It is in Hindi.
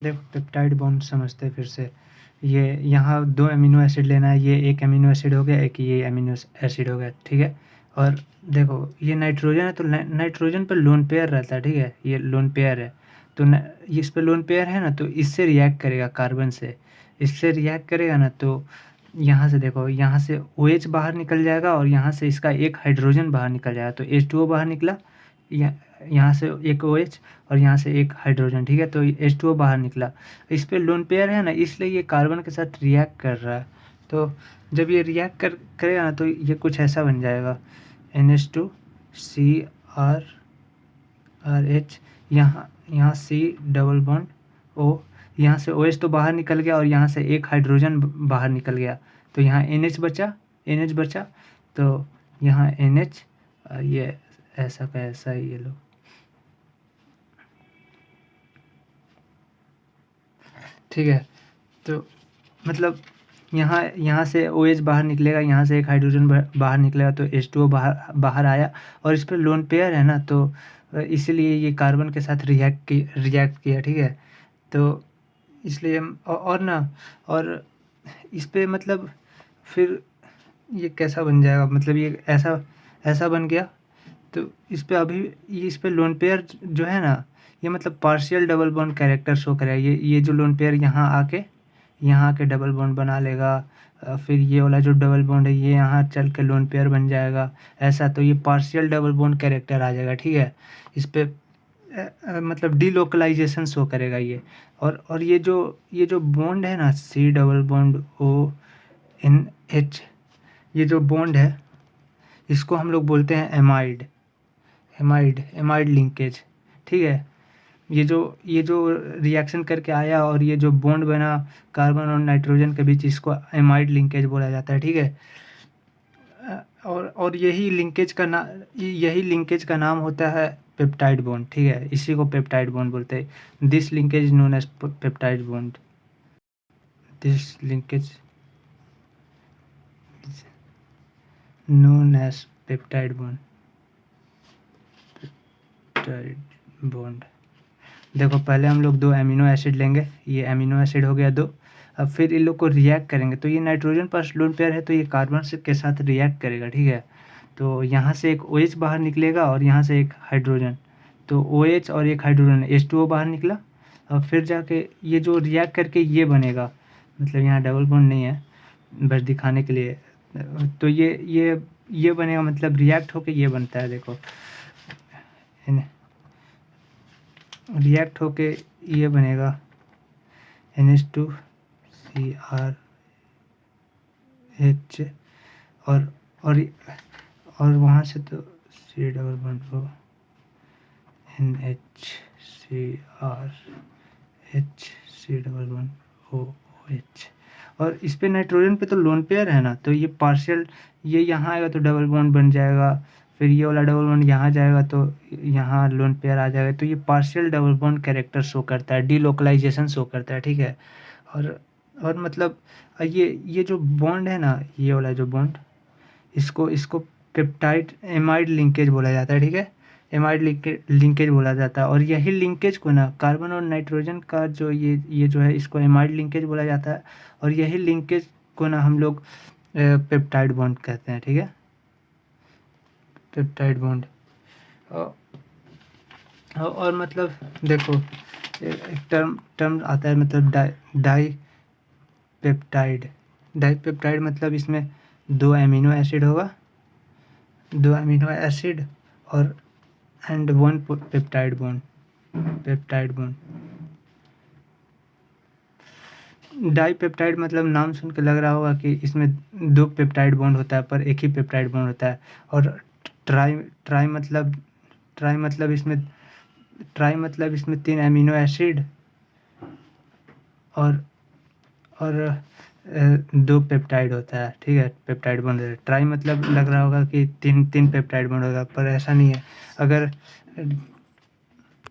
देखो पेप्टाइड बॉन्ड समझते हैं फिर से। ये यहाँ 2 अमीनो एसिड लेना है, ये एक अमीनो एसिड हो गया, एक ये अमीनो एसिड हो गया, ठीक है? और देखो ये नाइट्रोजन है तो नाइट्रोजन पे लोन पेयर रहता है, ठीक है? ये लोन पेयर है, तो न इस पे लोन पेयर है ना, तो इससे रिएक्ट करेगा कार्बन से। इससे रिएक्ट करेगा ना, तो यहाँ से देखो, यहाँ से OH बाहर निकल जाएगा और यहाँ से इसका एक हाइड्रोजन बाहर निकल जाएगा, तो H2O बाहर निकला। यहाँ से एक OH और यहाँ से एक हाइड्रोजन, ठीक है? तो H2O बाहर निकला। इस पे लोन पेयर है ना, इसलिए ये कार्बन के साथ रिएक्ट कर रहा है। तो जब ये रिएक्ट करेगा ना, तो ये कुछ ऐसा बन जाएगा, NH2CrH, यहाँ C डबल बॉन्ड O, यहाँ से OH तो बाहर निकल गया और यहाँ से एक हाइड्रोजन बाहर निकल गया, तो यहाँ NH बचा, तो यहाँ NH, ये ऐसा का ऐसा ही ये लो। ठीक है, तो मतलब यहाँ से OH बाहर निकलेगा, यहाँ से एक हाइड्रोजन बाहर निकलेगा, तो H2O बाहर आया और इस पर लोन पेयर है ना, तो इसीलिए ये कार्बन के साथ रिएक्ट किया, ठीक है? तो इसलिए और ना, और इस पे मतलब फिर ये कैसा बन जाएगा, मतलब ये ऐसा बन गया। तो इस पे अभी इस पे लोन पेयर जो है ना, ये मतलब partial double bond character show करेगा। ये जो लोन पेयर यहाँ आके डबल बॉन्ड बना लेगा, फिर ये वाला जो डबल बॉन्ड है ये यहाँ चल के लोन पेयर बन जाएगा, ऐसा। तो ये पार्शियल डबल बॉन्ड कैरेक्टर आ जाएगा, ठीक है? इस पे मतलब डीलोकलाइजेशन शो करेगा ये। और ये जो बॉन्ड है ना, C डबल बॉन्ड ONH, ये जो बॉन्ड है इसको हम लोग बोलते हैं एमाइड लिंकेज, ठीक है? ये जो रिएक्शन करके आया और ये जो बॉन्ड बना कार्बन और नाइट्रोजन के बीच, इसको एमाइड लिंकेज बोला जाता है, ठीक है? और यही लिंकेज का नाम होता है पेप्टाइड बॉन्ड, ठीक है? इसी को पेप्टाइड बॉन्ड बोलते हैं। This linkage is known as peptide bond. This linkage known as peptide bond। देखो पहले हम लोग 2 अमीनो एसिड लेंगे, ये अमीनो एसिड हो गया 2। अब फिर इन लोग को रिएक्ट करेंगे, तो ये नाइट्रोजन पर लोन पेयर है, तो ये कार्बन से के साथ रिएक्ट करेगा, ठीक है? तो यहाँ से एक OH बाहर निकलेगा और यहाँ से एक हाइड्रोजन, तो OH और एक हाइड्रोजन H2O बाहर निकला। और फिर जाके ये जो रिएक्ट करके ये बनेगा, मतलब यहाँ डबल बॉन्ड नहीं है, बस दिखाने के लिए। तो ये बनेगा, मतलब रिएक्ट होके ये बनता है, देखो रिएक्ट होके ये बनेगा NH2CrH, और वहाँ से तो C डबल बॉन्ड हो NHCrH, C double bond OH। और इस पे नाइट्रोजन पे तो लोन पेयर है ना, तो ये पार्शियल, ये यहाँ आएगा तो डबल बॉन्ड बन जाएगा, फिर ये वाला डबल बॉन्ड यहाँ जाएगा तो यहाँ लोन पेयर आ जाएगा। तो ये partial double bond character show करता है, डीलोकलाइजेशन शो करता है, ठीक है? और मतलब ये जो बॉन्ड है ना, ये वाला जो बॉन्ड, इसको पेप्टाइड एमाइड लिंकेज बोला जाता है, ठीक है? एमाइड लिंकेज बोला जाता है। और यही लिंकेज को ना कार्बन और नाइट्रोजन का जो ये जो है, इसको एमाइड लिंकेज बोला जाता है। और यही लिंकेज को ना हम लोग पेप्टाइड बॉन्ड कहते हैं, ठीक है? Peptide bond. और मतलब देखो एक टर्म आता है, मतलब डाई पेप्टाइड मतलब इसमें 2 अमीनो एसिड होगा, 2 अमीनो एसिड और and 1 peptide bond. Dipeptide मतलब नाम सुन के लग रहा होगा कि इसमें 2 पेप्टाइड बॉन्ड होता है, पर एक ही पेप्टाइड बॉन्ड होता है। और ट्राई मतलब इसमें 3 अमीनो एसिड और 2 पेप्टाइड होता है, ठीक है? पेप्टाइड बॉन्ड ट्राई मतलब लग रहा होगा कि तीन पेप्टाइड बॉन्ड होगा, पर ऐसा नहीं है। अगर